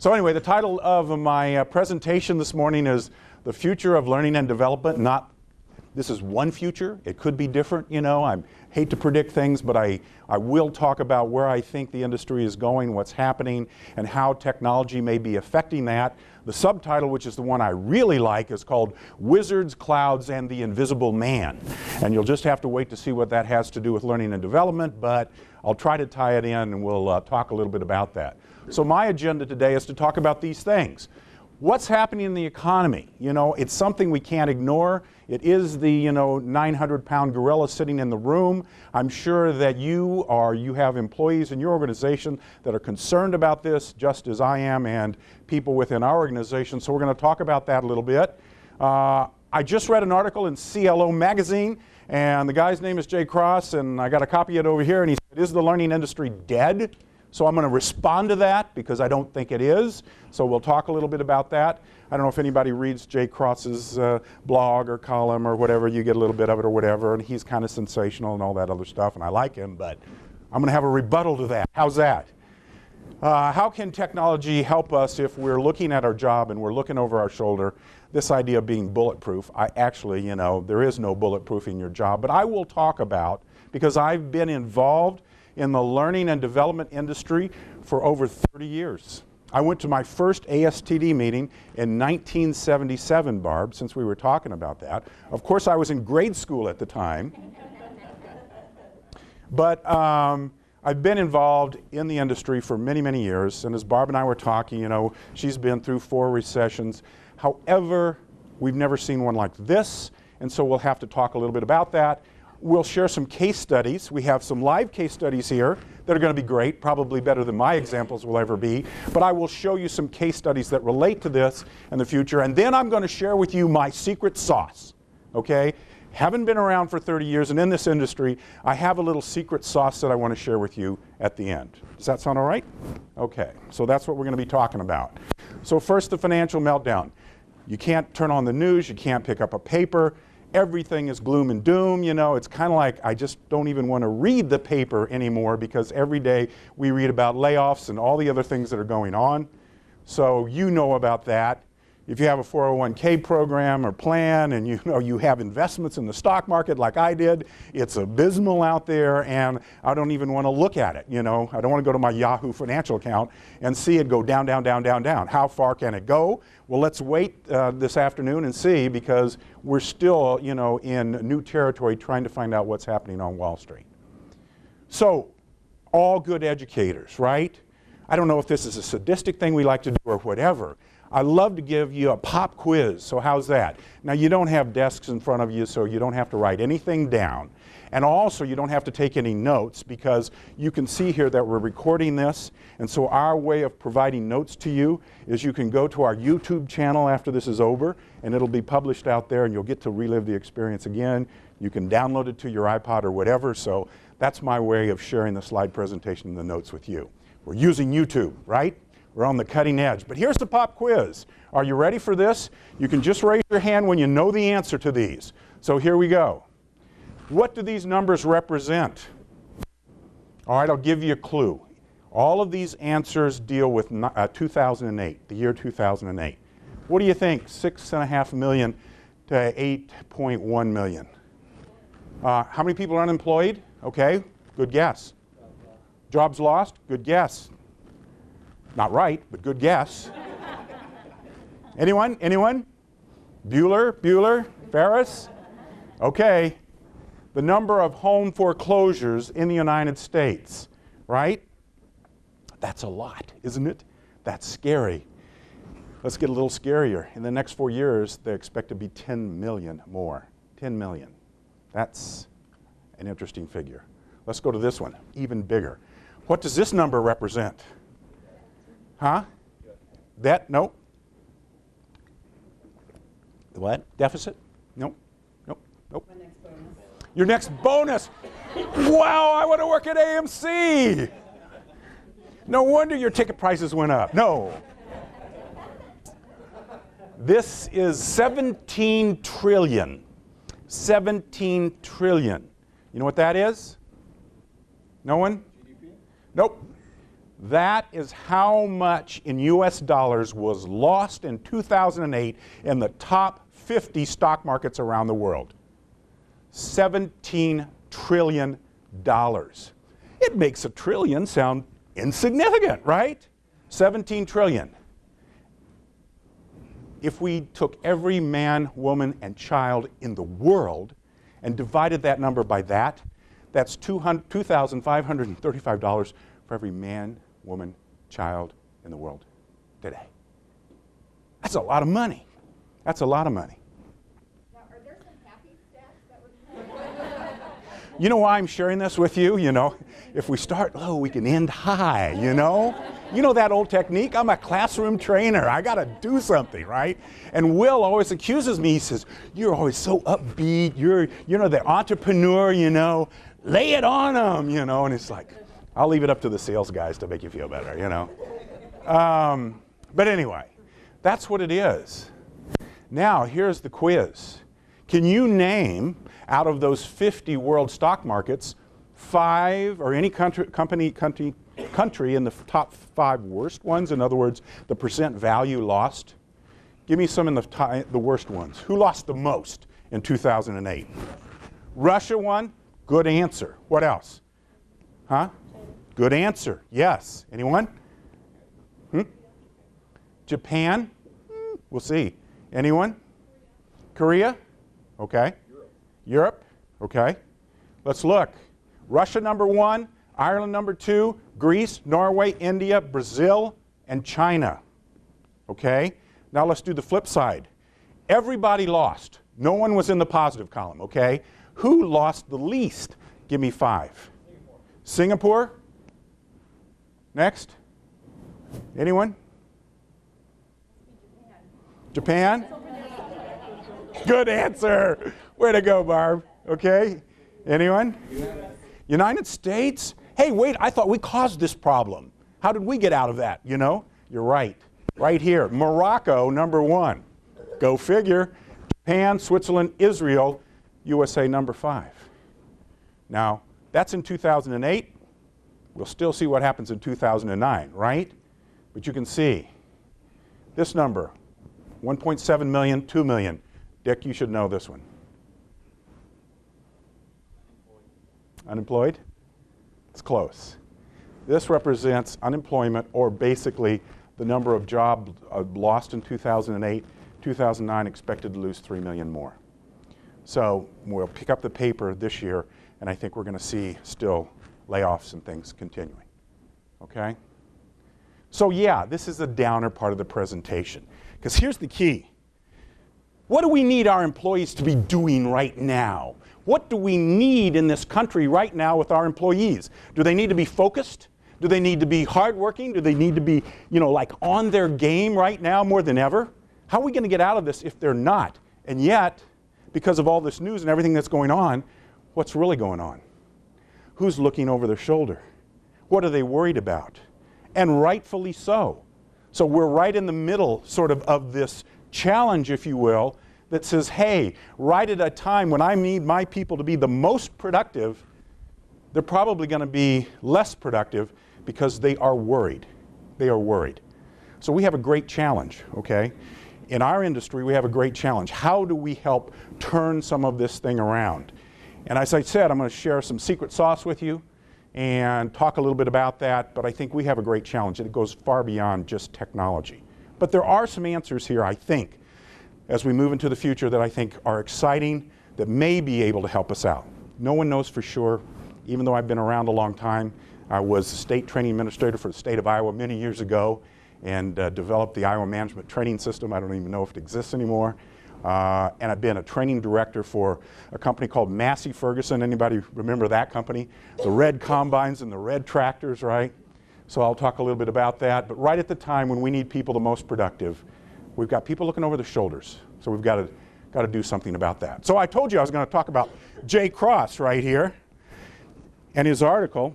So anyway, the title of my presentation this morning is The Future of Learning and Development. This is one future. It could be different, you know. I hate to predict things, but I will talk about where I think the industry is going, what's happening, and how technology may be affecting that. The subtitle, which is the one I really like, is called Wizards, Clouds, and the Invisible Man. And you'll just have to wait to see what that has to do with learning and development, but I'll try to tie it in and we'll talk a little bit about that. So my agenda today is to talk about these things. What's happening in the economy? You know, it's something we can't ignore. It is the, 900-pound gorilla sitting in the room. I'm sure that you have employees in your organization that are concerned about this, just as I am, and people within our organization. So we're going to talk about that a little bit. I just read an article in CLO magazine, and the guy's name is Jay Cross, and I got a copy of it over here, and he said, "Is the learning industry dead?" So I'm going to respond to that because I don't think it is. So we'll talk a little bit about that. I don't know if anybody reads Jay Cross's blog or column or whatever. You get a little bit of it or whatever. And he's kind of sensational and all that other stuff. And I like him, but I'm going to have a rebuttal to that. How's that? How can technology help us if we're looking at our job and we're looking over our shoulder? This idea of being bulletproof, there is no bulletproofing your job. But I will talk about, because I've been involved in the learning and development industry for over 30 years. I went to my first ASTD meeting in 1977, Barb, since we were talking about that. Of course, I was in grade school at the time. But I've been involved in the industry for many, many years. And as Barb and I were talking, she's been through 4 recessions. However, we've never seen one like this. And so we'll have to talk a little bit about that. We'll share some case studies. We have some live case studies here that are going to be great, probably better than my examples will ever be. But I will show you some case studies that relate to this in the future. And then I'm going to share with you my secret sauce, okay? Haven't been around for 30 years, and in this industry, I have a little secret sauce that I want to share with you at the end. Does that sound all right? Okay, so that's what we're going to be talking about. So first, the financial meltdown. You can't turn on the news. You can't pick up a paper. Everything is gloom and doom, It's kind of like I just don't even want to read the paper anymore because every day we read about layoffs and all the other things that are going on. So you know about that. If you have a 401k program or plan and you have investments in the stock market like I did, it's abysmal out there and I don't even want to look at it, I don't want to go to my Yahoo financial account and see it go down, down, down, down, down. How far can it go? Well, let's wait this afternoon and see, because we're still, in new territory trying to find out what's happening on Wall Street. So, all good educators, right? I don't know if this is a sadistic thing we like to do or whatever. I love to give you a pop quiz, so how's that? Now, you don't have desks in front of you, so you don't have to write anything down. And also, you don't have to take any notes, because you can see here that we're recording this. And so our way of providing notes to you is you can go to our YouTube channel after this is over, and it'll be published out there, and you'll get to relive the experience again. You can download it to your iPod or whatever. So that's my way of sharing the slide presentation and the notes with you. We're using YouTube, right? We're on the cutting edge. But here's the pop quiz. Are you ready for this? You can just raise your hand when you know the answer to these. So here we go. What do these numbers represent? All right, I'll give you a clue. All of these answers deal with 2008, the year 2008. What do you think? 6.5 million to 8.1 million. How many people are unemployed? Okay, good guess. Jobs lost? Good guess. Not right, but good guess. Anyone? Anyone? Bueller? Ferris? Okay. The number of home foreclosures in the United States, right? That's a lot, isn't it? That's scary. Let's get a little scarier. In the next 4 years, they expect to be 10 million more. 10 million. That's an interesting figure. Let's go to this one, even bigger. What does this number represent? Huh? Debt? Nope. What? Deficit? Nope. Nope. Nope. My next bonus. Your next bonus. Wow, I want to work at AMC. No wonder your ticket prices went up. No. This is 17 trillion. 17 trillion. You know what that is? No one? GDP? Nope. That is how much in US dollars was lost in 2008 in the top 50 stock markets around the world. $17 trillion. It makes a trillion sound insignificant, right? 17 trillion. If we took every man, woman, and child in the world and divided that number by that, that's $2,535 for every man, woman, child in the world today. That's a lot of money. That's a lot of money. Now, are there some happy stats that would... You know why I'm sharing this with you? You know, if we start low, we can end high, you know? You know that old technique? I'm a classroom trainer. I got to do something, right? And Will always accuses me. He says, you're always so upbeat. You're, you know, the entrepreneur, you know. Lay it on them, you know. And it's like, I'll leave it up to the sales guys to make you feel better, you know. But anyway, that's what it is. Now, here's the quiz. Can you name, out of those 50 world stock markets, 5 or any country in the top 5 worst ones? In other words, the percent value lost. Give me some in the worst ones. Who lost the most in 2008? Russia won. Good answer. What else? Huh? Good answer. Yes. Anyone? Japan? We'll see. Anyone? Korea? Okay. Europe? Okay. Let's look. Russia number 1, Ireland number 2, Greece, Norway, India, Brazil, and China. Okay? Now let's do the flip side. Everybody lost. No one was in the positive column, okay? Who lost the least? Give me 5. Singapore? Next? Anyone? Japan? Good answer. Way to go, Barb. Okay. Anyone? United States? Hey, wait, I thought we caused this problem. How did we get out of that, you know? You're right. Right here. Morocco, number 1. Go figure. Japan, Switzerland, Israel, USA, number 5. Now, that's in 2008. We'll still see what happens in 2009, right? But you can see this number, 1.7 million, 2 million. Dick, you should know this one. Unemployed? It's close. This represents unemployment, or basically the number of jobs lost in 2008. 2009 expected to lose 3 million more. So we'll pick up the paper this year, and I think we're going to see still layoffs and things continuing. Okay? So yeah, this is a downer part of the presentation. Because here's the key. What do we need our employees to be doing right now? What do we need in this country right now with our employees? Do they need to be focused? Do they need to be hardworking? Do they need to be, you know, like on their game right now more than ever? How are we going to get out of this if they're not? And yet, because of all this news and everything that's going on, what's really going on? Who's looking over their shoulder? What are they worried about? And rightfully so. So we're right in the middle sort of this challenge, if you will, that says, hey, right at a time when I need my people to be the most productive, they're probably going to be less productive because they are worried. They are worried. So we have a great challenge, okay? In our industry, we have a great challenge. How do we help turn some of this thing around? And as I said, I'm going to share some secret sauce with you and talk a little bit about that, but I think we have a great challenge, and it goes far beyond just technology. But there are some answers here, I think, as we move into the future that I think are exciting, that may be able to help us out. No one knows for sure. Even though I've been around a long time, I was state training administrator for the state of Iowa many years ago and developed the Iowa Management Training System. I don't even know if it exists anymore. And I've been a training director for a company called Massey Ferguson. Anybody remember that company? The red combines and the red tractors, right? So I'll talk a little bit about that. But right at the time when we need people the most productive, we've got people looking over their shoulders. So we've got to do something about that. So I told you I was going to talk about Jay Cross right here and his article.